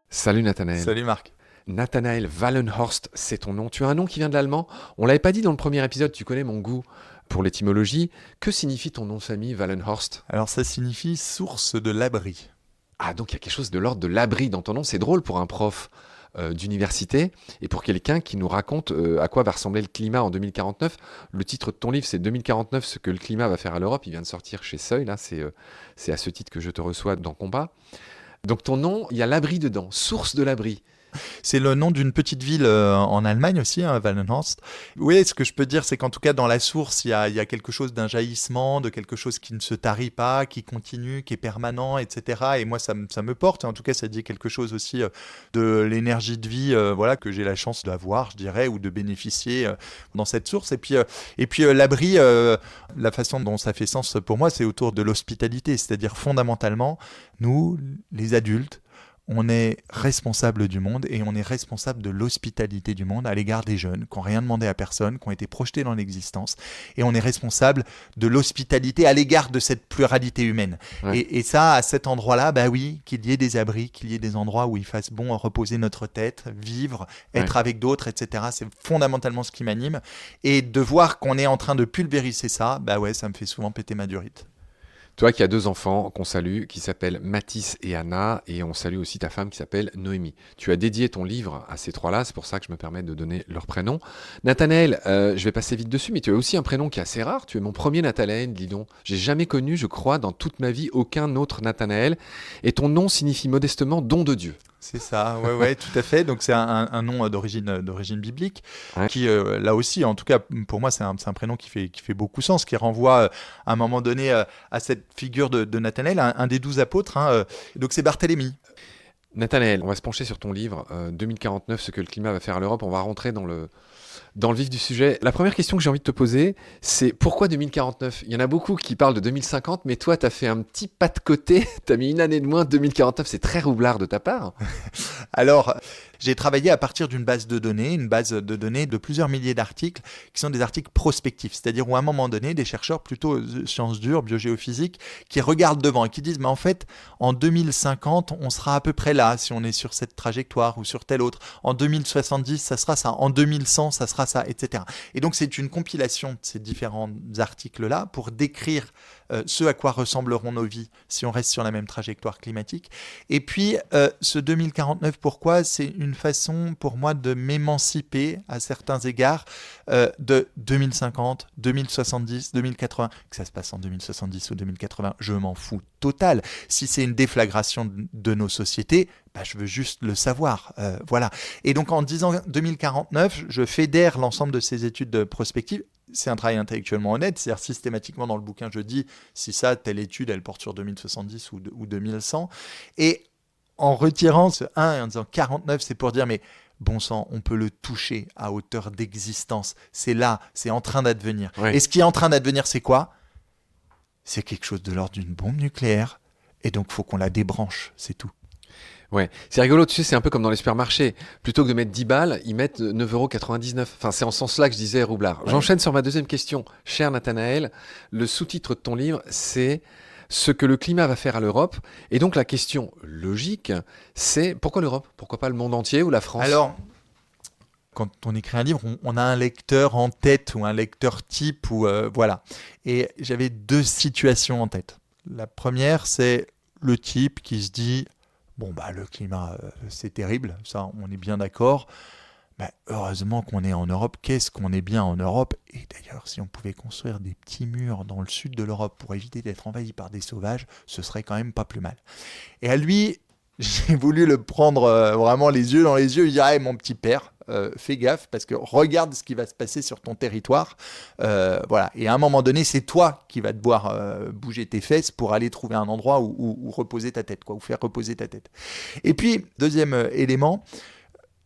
Salut Nathanaël. Salut Marc. Nathanaël Wallenhorst, c'est ton nom. Tu as un nom qui vient de l'allemand. On l'avait pas dit dans le premier épisode, tu connais mon goût pour l'étymologie. Que signifie ton nom de famille, Wallenhorst ? Alors ça signifie source de l'abri. Ah, donc il y a quelque chose de l'ordre de l'abri dans ton nom. C'est drôle pour un prof d'université et pour quelqu'un qui nous raconte à quoi va ressembler le climat en 2049. Le titre de ton livre, c'est 2049, ce que le climat va faire à l'Europe. Il vient de sortir chez Seuil, là, c'est à ce titre que je te reçois dans Combat. Donc ton nom, il y a l'abri dedans, source de l'abri. C'est le nom d'une petite ville en Allemagne aussi, hein, Wallenhorst. Oui, ce que je peux dire, c'est qu'en tout cas, dans la source, il y a quelque chose d'un jaillissement, de quelque chose qui ne se tarit pas, qui continue, qui est permanent, etc. Et moi, ça me porte. En tout cas, ça dit quelque chose aussi de l'énergie de vie voilà, que j'ai la chance d'avoir, je dirais, ou de bénéficier dans cette source. Et puis l'abri, la façon dont ça fait sens pour moi, c'est autour de l'hospitalité. C'est-à-dire, fondamentalement, nous, les adultes, on est responsable du monde et on est responsable de l'hospitalité du monde à l'égard des jeunes qui n'ont rien demandé à personne, qui ont été projetés dans l'existence. Et on est responsable de l'hospitalité à l'égard de cette pluralité humaine. Ouais. Et ça, à cet endroit-là, bah oui, qu'il y ait des abris, qu'il y ait des endroits où il fasse bon reposer notre tête, vivre, être avec d'autres, etc. C'est fondamentalement ce qui m'anime. Et de voir qu'on est en train de pulvériser ça, bah ouais, ça me fait souvent péter ma durite. Toi qui as 2 enfants qu'on salue, qui s'appellent Mathis et Anna, et on salue aussi ta femme qui s'appelle Noémie. Tu as dédié ton livre à ces 3-là, c'est pour ça que je me permets de donner leur prénom. Nathanaël, je vais passer vite dessus, mais tu as aussi un prénom qui est assez rare. Tu es mon premier Nathanaël, dis donc. J'ai jamais connu, je crois, dans toute ma vie, aucun autre Nathanaël. Et ton nom signifie modestement don de Dieu. C'est ça, ouais, tout à fait. Donc c'est un nom d'origine biblique, Ouais. qui là aussi, en tout cas pour moi, c'est un prénom qui fait beaucoup sens, qui renvoie à un moment donné à cette figure de Nathanaël, un des 12 apôtres. Donc c'est Barthélemy. Nathanaël, on va se pencher sur ton livre, 2049, ce que le climat va faire à l'Europe. On va rentrer dans le vif du sujet. La première question que j'ai envie de te poser, c'est pourquoi 2049 ? Il y en a beaucoup qui parlent de 2050, mais toi, tu as fait un petit pas de côté. Tu as mis une année de moins, 2049. C'est très roublard de ta part. Alors, j'ai travaillé à partir d'une base de données, de plusieurs milliers d'articles, qui sont des articles prospectifs, c'est-à-dire où à un moment donné, des chercheurs plutôt sciences dures, biogéophysique, qui regardent devant et qui disent, mais en fait, en 2050, on sera à peu près là, si on est sur cette trajectoire ou sur telle autre. En 2070, ça sera ça. En 2100, ça sera ça, etc. Et donc, c'est une compilation de ces différents articles-là pour décrire ce à quoi ressembleront nos vies si on reste sur la même trajectoire climatique. Et puis, ce 2049, pourquoi ? C'est une façon pour moi de m'émanciper à certains égards de 2050, 2070, 2080. Que ça se passe en 2070 ou 2080, je m'en fous total. Si c'est une déflagration de nos sociétés, bah, je veux juste le savoir. Voilà. Et donc en disant 2049, je fédère l'ensemble de ces études prospectives. C'est un travail intellectuellement honnête, c'est-à-dire systématiquement dans le bouquin, je dis si ça, telle étude, elle porte sur 2070 ou 2100. Et en retirant ce 1 et en disant 49, c'est pour dire, mais bon sang, on peut le toucher à hauteur d'existence. C'est là, c'est en train d'advenir. Ouais. Et ce qui est en train d'advenir, c'est quoi ? C'est quelque chose de l'ordre d'une bombe nucléaire. Et donc, il faut qu'on la débranche, c'est tout. Ouais, c'est rigolo, tu sais, c'est un peu comme dans les supermarchés. Plutôt que de mettre 10 balles, ils mettent 9,99 €. Enfin, c'est en ce sens-là que je disais roublard. Ouais. J'enchaîne sur ma deuxième question. Cher Nathanaël, le sous-titre de ton livre, c'est ce que le climat va faire à l'Europe. Et donc, la question logique, c'est pourquoi l'Europe ? Pourquoi pas le monde entier ou la France ? Alors, quand on écrit un livre, on a un lecteur en tête ou un lecteur type, ou voilà. Et j'avais 2 situations en tête. La première, c'est le type qui se dit bon, bah, le climat, c'est terrible, ça, on est bien d'accord. Bah, heureusement qu'on est en Europe. Qu'est-ce qu'on est bien en Europe ? Et d'ailleurs, si on pouvait construire des petits murs dans le sud de l'Europe pour éviter d'être envahi par des sauvages, ce serait quand même pas plus mal. Et à lui, j'ai voulu le prendre vraiment les yeux dans les yeux et dire hey, mon petit père, fais gaffe parce que regarde ce qui va se passer sur ton territoire. Voilà. Et à un moment donné, c'est toi qui vas devoir bouger tes fesses pour aller trouver un endroit où reposer ta tête, quoi, où faire reposer ta tête. Et puis, deuxième élément,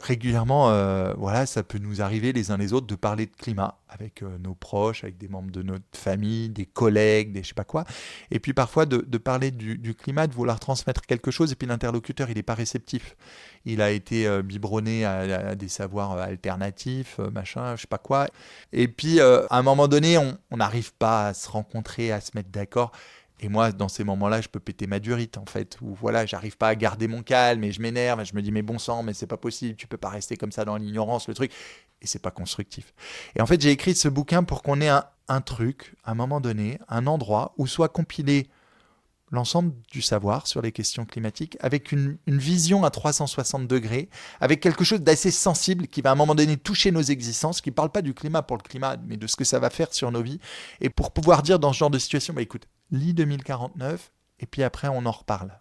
régulièrement, voilà, ça peut nous arriver les uns les autres de parler de climat avec nos proches, avec des membres de notre famille, des collègues, des je sais pas quoi. Et puis parfois de parler du climat, de vouloir transmettre quelque chose, et puis l'interlocuteur, il n'est pas réceptif. Il a été biberonné à des savoirs alternatifs, machin, je sais pas quoi. Et puis, à un moment donné, on n'arrive pas à se rencontrer, à se mettre d'accord. Et moi, dans ces moments-là, je peux péter ma durite, en fait, où voilà, j'arrive pas à garder mon calme et je m'énerve et je me dis, mais bon sang, mais c'est pas possible, tu peux pas rester comme ça dans l'ignorance, le truc. Et c'est pas constructif. Et en fait, j'ai écrit ce bouquin pour qu'on ait un truc, à un moment donné, un endroit où soit compilé l'ensemble du savoir sur les questions climatiques avec une vision à 360 degrés, avec quelque chose d'assez sensible qui va à un moment donné toucher nos existences, qui ne parle pas du climat pour le climat, mais de ce que ça va faire sur nos vies. Et pour pouvoir dire dans ce genre de situation, bah écoute, lis 2049 et puis après on en reparle.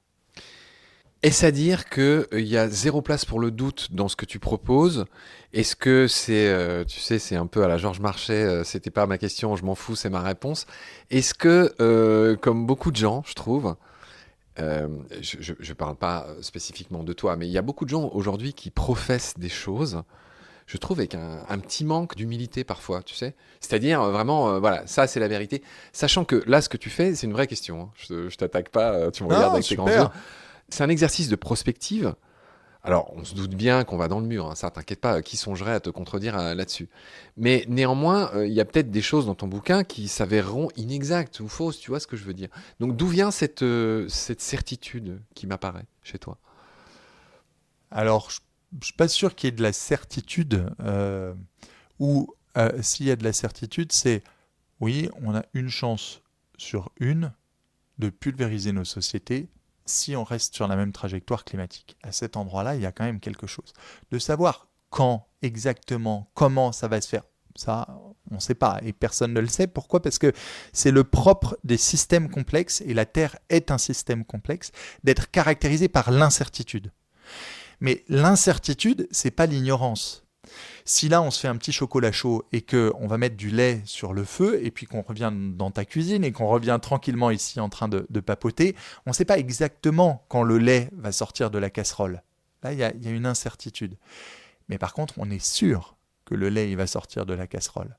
Est-ce à dire qu'il y a zéro place pour le doute dans ce que tu proposes? Est-ce que c'est, tu sais, c'est un peu à la Georges Marchais, c'était pas ma question, je m'en fous, c'est ma réponse. Est-ce que, comme beaucoup de gens, je trouve, je parle pas spécifiquement de toi, mais il y a beaucoup de gens aujourd'hui qui professent des choses, je trouve, avec un petit manque d'humilité parfois, tu sais. C'est-à-dire, vraiment, voilà, ça c'est la vérité. Sachant que là, ce que tu fais, c'est une vraie question, hein. Je t'attaque pas, tu me regardes avec tes grands yeux. C'est un exercice de prospective. Alors, on se doute bien qu'on va dans le mur, hein, ça, t'inquiète pas, qui songerait à te contredire là-dessus. Mais néanmoins, il y a peut-être des choses dans ton bouquin qui s'avéreront inexactes ou fausses, tu vois ce que je veux dire. Donc, d'où vient cette certitude qui m'apparaît chez toi? Alors, je ne suis pas sûr qu'il y ait de la certitude, ou s'il y a de la certitude, c'est oui, on a une chance sur une de pulvériser nos sociétés si on reste sur la même trajectoire climatique. À cet endroit-là, il y a quand même quelque chose. De savoir quand, exactement, comment ça va se faire, ça, on ne sait pas et personne ne le sait. Pourquoi? Parce que c'est le propre des systèmes complexes, et la Terre est un système complexe, d'être caractérisé par l'incertitude. Mais l'incertitude, c'est pas l'ignorance. Si là, on se fait un petit chocolat chaud et qu'on va mettre du lait sur le feu et puis qu'on revient dans ta cuisine et qu'on revient tranquillement ici en train de papoter, on ne sait pas exactement quand le lait va sortir de la casserole. Là, il y a une incertitude. Mais par contre, on est sûr que le lait il va sortir de la casserole.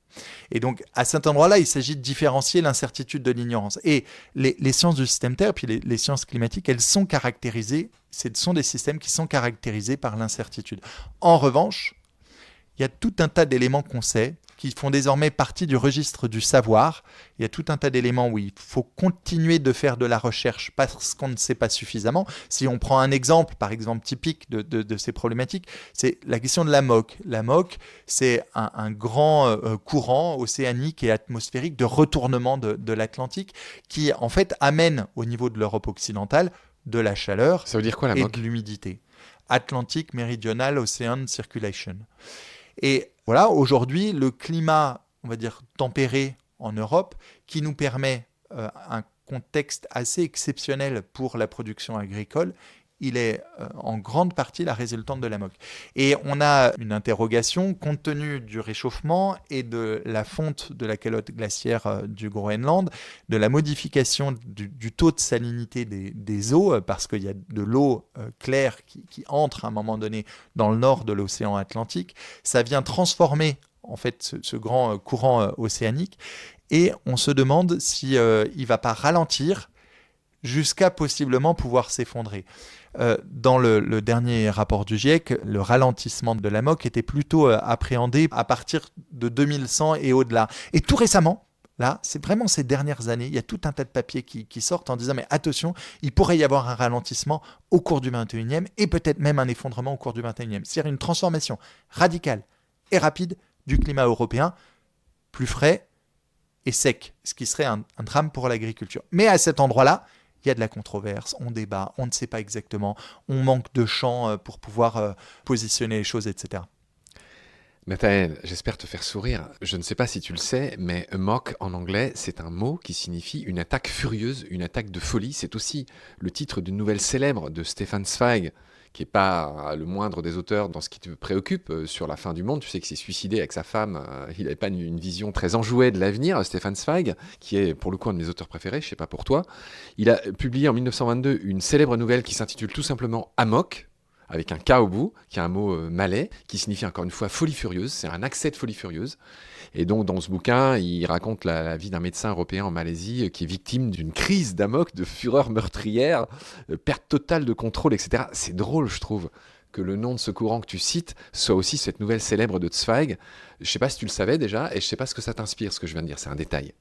Et donc, à cet endroit-là, il s'agit de différencier l'incertitude de l'ignorance. Et les sciences du système Terre, puis les sciences climatiques, elles sont caractérisées, ce sont des systèmes qui sont caractérisés par l'incertitude. En revanche, il y a tout un tas d'éléments qu'on sait, qui font désormais partie du registre du savoir. Il y a tout un tas d'éléments où il faut continuer de faire de la recherche parce qu'on ne sait pas suffisamment. Si on prend un exemple, par exemple typique de ces problématiques, c'est la question de la MOC. La MOC, c'est un grand courant océanique et atmosphérique de retournement de l'Atlantique qui, en fait, amène au niveau de l'Europe occidentale de la chaleur. Ça veut dire quoi la et MOC? de l'humidité. Atlantic Meridional Ocean Circulation. Et voilà, aujourd'hui, le climat, on va dire, tempéré en Europe, qui nous permet un contexte assez exceptionnel pour la production agricole, il est en grande partie la résultante de la MOC. Et on a une interrogation compte tenu du réchauffement et de la fonte de la calotte glaciaire du Groenland, de la modification du taux de salinité des eaux, parce qu'il y a de l'eau claire qui entre à un moment donné dans le nord de l'océan Atlantique. Ça vient transformer en fait ce grand courant océanique, et on se demande si il ne va pas ralentir jusqu'à possiblement pouvoir s'effondrer. Dans le dernier rapport du GIEC, le ralentissement de la MOC était plutôt appréhendé à partir de 2100 et au-delà. Et tout récemment, là, c'est vraiment ces dernières années, il y a tout un tas de papiers qui sortent en disant mais attention, il pourrait y avoir un ralentissement au cours du 21e et peut-être même un effondrement au cours du 21e. C'est-à-dire une transformation radicale et rapide du climat européen, plus frais et sec, ce qui serait un drame pour l'agriculture. Mais à cet endroit-là, il y a de la controverse, on débat, on ne sait pas exactement, on manque de champs pour pouvoir positionner les choses, etc. Nathanaël, j'espère te faire sourire. Je ne sais pas si tu le sais, mais mock en anglais, c'est un mot qui signifie une attaque furieuse, une attaque de folie. C'est aussi le titre d'une nouvelle célèbre de Stefan Zweig, qui n'est pas le moindre des auteurs dans ce qui te préoccupe sur la fin du monde. Tu sais qu'il s'est suicidé avec sa femme. Il n'avait pas une vision très enjouée de l'avenir, Stefan Zweig, qui est pour le coup un de mes auteurs préférés, je ne sais pas pour toi. Il a publié en 1922 une célèbre nouvelle qui s'intitule tout simplement Amok, avec un K au bout, qui est un mot malais, qui signifie encore une fois folie furieuse. C'est un accès de folie furieuse. Et donc, dans ce bouquin, il raconte la vie d'un médecin européen en Malaisie qui est victime d'une crise d'amok, de fureur meurtrière, perte totale de contrôle, etc. C'est drôle, je trouve, que le nom de ce courant que tu cites soit aussi cette nouvelle célèbre de Zweig. Je ne sais pas si tu le savais déjà, et je ne sais pas ce que ça t'inspire, ce que je viens de dire. C'est un détail.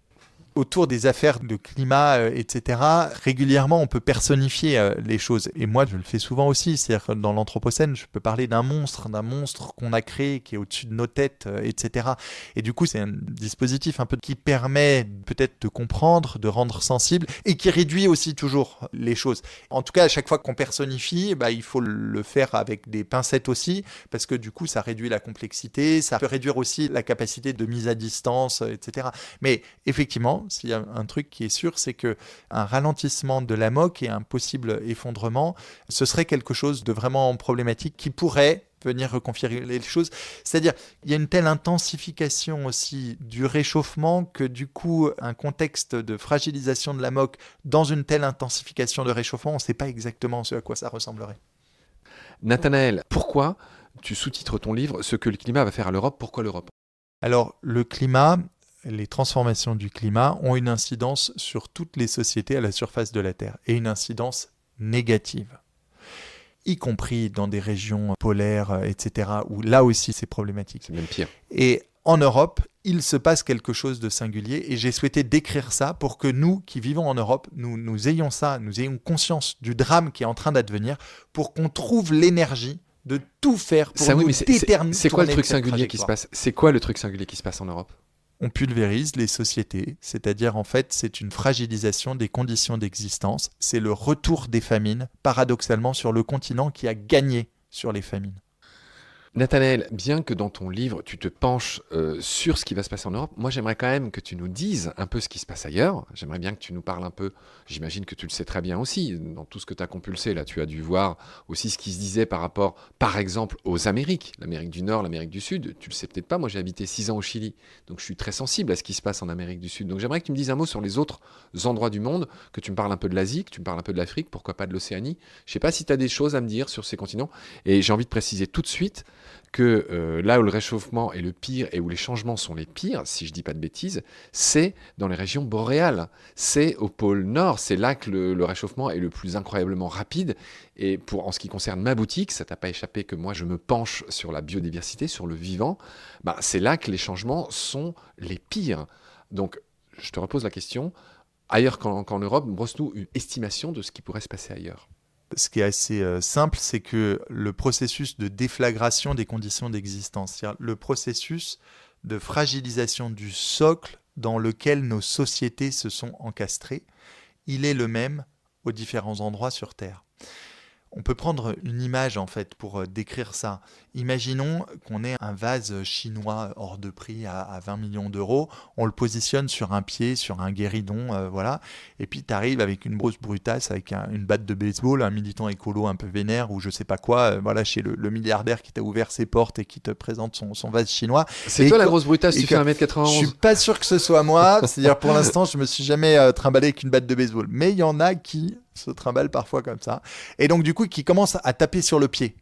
autour des affaires de climat, etc., régulièrement, on peut personnifier les choses. Et moi, je le fais souvent aussi. C'est-à-dire que dans l'Anthropocène, je peux parler d'un monstre qu'on a créé, qui est au-dessus de nos têtes, etc. Et du coup, c'est un dispositif un peu qui permet peut-être de comprendre, de rendre sensible, et qui réduit aussi toujours les choses. En tout cas, à chaque fois qu'on personnifie, il faut le faire avec des pincettes aussi, parce que du coup, ça réduit la complexité, ça peut réduire aussi la capacité de mise à distance, etc. Mais effectivement, s'il y a un truc qui est sûr, c'est que un ralentissement de l'amok et un possible effondrement, ce serait quelque chose de vraiment problématique qui pourrait venir reconfigurer les choses. C'est-à-dire, il y a une telle intensification aussi du réchauffement que du coup, un contexte de fragilisation de l'amok dans une telle intensification de réchauffement, on ne sait pas exactement ce à quoi ça ressemblerait. Nathanaël, pourquoi tu sous-titres ton livre « Ce que le climat va faire à l'Europe ». Pourquoi l'Europe ? Alors, le climat, les transformations du climat ont une incidence sur toutes les sociétés à la surface de la Terre, et une incidence négative, y compris dans des régions polaires, etc., où là aussi c'est problématique. C'est même pire. Et en Europe, il se passe quelque chose de singulier, et j'ai souhaité décrire ça pour que nous, qui vivons en Europe, nous ayons ça, nous ayons conscience du drame qui est en train d'advenir, pour qu'on trouve l'énergie de tout faire pour ça, nous déterminer. C'est quoi le truc singulier qui se passe ? C'est quoi le truc singulier qui se passe en Europe ? On pulvérise les sociétés, c'est-à-dire en fait c'est une fragilisation des conditions d'existence, c'est le retour des famines, paradoxalement sur le continent qui a gagné sur les famines. Nathanaël, bien que dans ton livre, tu te penches sur ce qui va se passer en Europe, moi j'aimerais quand même que tu nous dises un peu ce qui se passe ailleurs. J'aimerais bien que tu nous parles un peu, j'imagine que tu le sais très bien aussi, dans tout ce que tu as compulsé, là tu as dû voir aussi ce qui se disait par rapport, par exemple, aux Amériques, l'Amérique du Nord, l'Amérique du Sud. Tu le sais peut-être pas, moi j'ai habité 6 ans au Chili, donc je suis très sensible à ce qui se passe en Amérique du Sud. Donc j'aimerais que tu me dises un mot sur les autres endroits du monde, que tu me parles un peu de l'Asie, que tu me parles un peu de l'Afrique, pourquoi pas de l'Océanie. Je sais pas si tu as des choses à me dire sur ces continents, et j'ai envie de préciser tout de suite que là où le réchauffement est le pire et où les changements sont les pires, si je dis pas de bêtises, c'est dans les régions boréales. C'est au pôle Nord, c'est là que le réchauffement est le plus incroyablement rapide. Et en ce qui concerne ma boutique, ça t'a pas échappé que moi je me penche sur la biodiversité, sur le vivant, c'est là que les changements sont les pires. Donc je te repose la question, ailleurs qu'en Europe, brosse-nous une estimation de ce qui pourrait se passer ailleurs. Ce qui est assez simple, c'est que le processus de déflagration des conditions d'existence, c'est-à-dire le processus de fragilisation du socle dans lequel nos sociétés se sont encastrées, il est le même aux différents endroits sur Terre. On peut prendre une image en fait pour décrire ça. Imaginons qu'on ait un vase chinois hors de prix à 20 millions d'euros. On le positionne sur un pied, sur un guéridon, voilà. Et puis tu arrives avec une grosse brutasse, avec une batte de baseball, un militant écolo un peu vénère ou je sais pas quoi, voilà, chez le milliardaire qui t'a ouvert ses portes et qui te présente son vase chinois. C'est toi la grosse brutasse, tu fais 1m91. Je suis pas sûr que ce soit moi. C'est-à-dire pour l'instant, je me suis jamais trimballé avec une batte de baseball. Mais il y en a qui se trimballe parfois comme ça. Et donc, du coup, qui commence à taper sur le pied.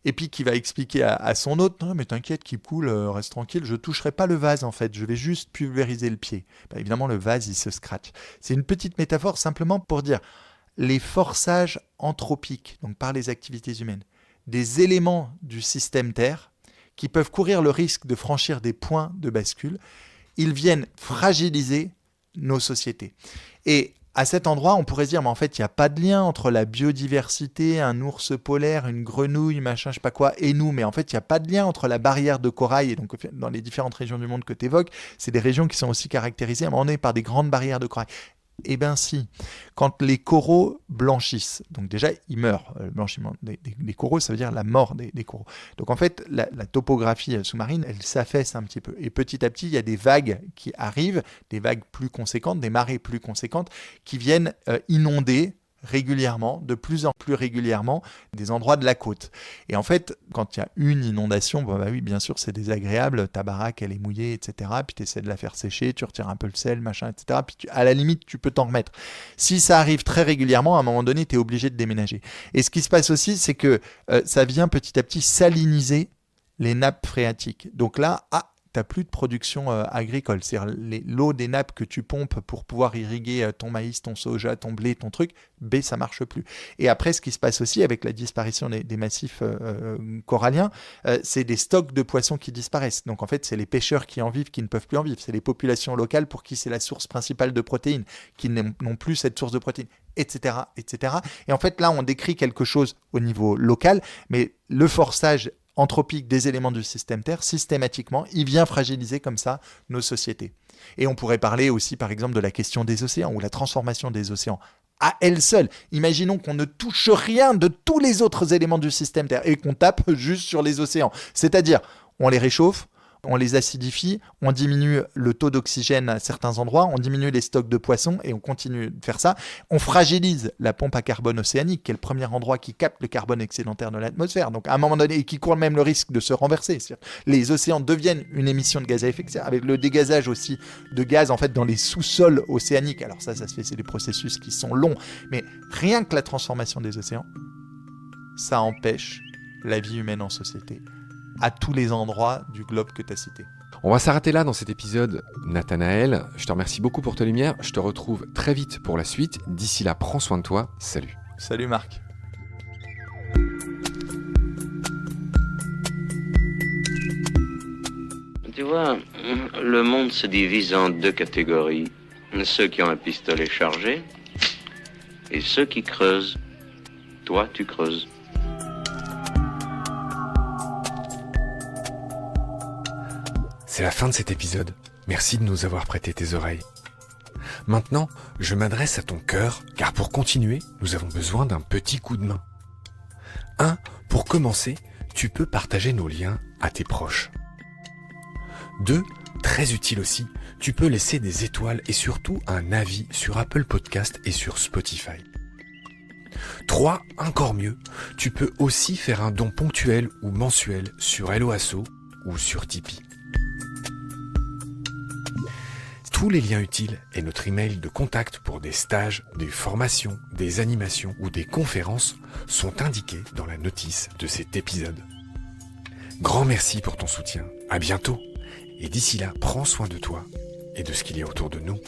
Et puis, qui va expliquer à son hôte, non, mais t'inquiète, qui coule, reste tranquille, je toucherai pas le vase, en fait, je vais juste pulvériser le pied. Évidemment, le vase, il se scratch. C'est une petite métaphore simplement pour dire les forçages anthropiques, donc par les activités humaines, des éléments du système Terre qui peuvent courir le risque de franchir des points de bascule, ils viennent fragiliser nos sociétés. Et à cet endroit, on pourrait se dire, mais en fait, il n'y a pas de lien entre la biodiversité, un ours polaire, une grenouille, machin, je sais pas quoi, et nous. Mais en fait, il n'y a pas de lien entre la barrière de corail, et donc dans les différentes régions du monde que tu évoques, c'est des régions qui sont aussi caractérisées à un moment donné par des grandes barrières de corail. Eh bien si, quand les coraux blanchissent, donc déjà ils meurent, le blanchiment des coraux ça veut dire la mort des coraux. Donc en fait la topographie sous-marine elle s'affaisse un petit peu et petit à petit il y a des vagues qui arrivent, des vagues plus conséquentes, des marées plus conséquentes qui viennent inonder régulièrement, de plus en plus régulièrement, des endroits de la côte. Et en fait, quand il y a une inondation, oui, bien sûr, c'est désagréable, ta baraque, elle est mouillée, etc. Puis tu essaies de la faire sécher, tu retires un peu le sel, machin, etc. Puis à la limite, tu peux t'en remettre. Si ça arrive très régulièrement, à un moment donné, tu es obligé de déménager. Et ce qui se passe aussi, c'est que ça vient petit à petit saliniser les nappes phréatiques. Donc là, tu n'as plus de production agricole. C'est-à-dire l'eau des nappes que tu pompes pour pouvoir irriguer ton maïs, ton soja, ton blé, ton truc, ça marche plus. Et après, ce qui se passe aussi avec la disparition des massifs coralliens, c'est des stocks de poissons qui disparaissent. Donc en fait, c'est les pêcheurs qui en vivent, qui ne peuvent plus en vivre. C'est les populations locales pour qui c'est la source principale de protéines, qui n'ont plus cette source de protéines, etc., etc. Et en fait, là, on décrit quelque chose au niveau local, mais le forçage anthropique des éléments du système Terre, systématiquement, il vient fragiliser comme ça nos sociétés. Et on pourrait parler aussi, par exemple, de la question des océans ou la transformation des océans. À elle seule, imaginons qu'on ne touche rien de tous les autres éléments du système Terre et qu'on tape juste sur les océans. C'est-à-dire, on les réchauffe, on les acidifie, on diminue le taux d'oxygène à certains endroits, on diminue les stocks de poissons et on continue de faire ça. On fragilise la pompe à carbone océanique, qui est le premier endroit qui capte le carbone excédentaire de l'atmosphère. Donc à un moment donné, et qui court même le risque de se renverser. Les océans deviennent une émission de gaz à effet de serre, avec le dégazage aussi de gaz en fait dans les sous-sols océaniques. Alors ça se fait, c'est des processus qui sont longs, mais rien que la transformation des océans, ça empêche la vie humaine en société, à tous les endroits du globe que tu as cité. On va s'arrêter là dans cet épisode, Nathanaël. Je te remercie beaucoup pour ta lumière. Je te retrouve très vite pour la suite. D'ici là, prends soin de toi. Salut. Salut Marc. Tu vois, le monde se divise en deux catégories. Ceux qui ont un pistolet chargé et ceux qui creusent. Toi, tu creuses. C'est la fin de cet épisode. Merci de nous avoir prêté tes oreilles. Maintenant, je m'adresse à ton cœur, car pour continuer, nous avons besoin d'un petit coup de main. 1. Pour commencer, tu peux partager nos liens à tes proches. 2. Très utile aussi, tu peux laisser des étoiles et surtout un avis sur Apple Podcast et sur Spotify. 3. Encore mieux, tu peux aussi faire un don ponctuel ou mensuel sur Hello Asso ou sur Tipeee. Tous les liens utiles et notre email de contact pour des stages, des formations, des animations ou des conférences sont indiqués dans la notice de cet épisode. Grand merci pour ton soutien. À bientôt. Et d'ici là, prends soin de toi et de ce qu'il y a autour de nous.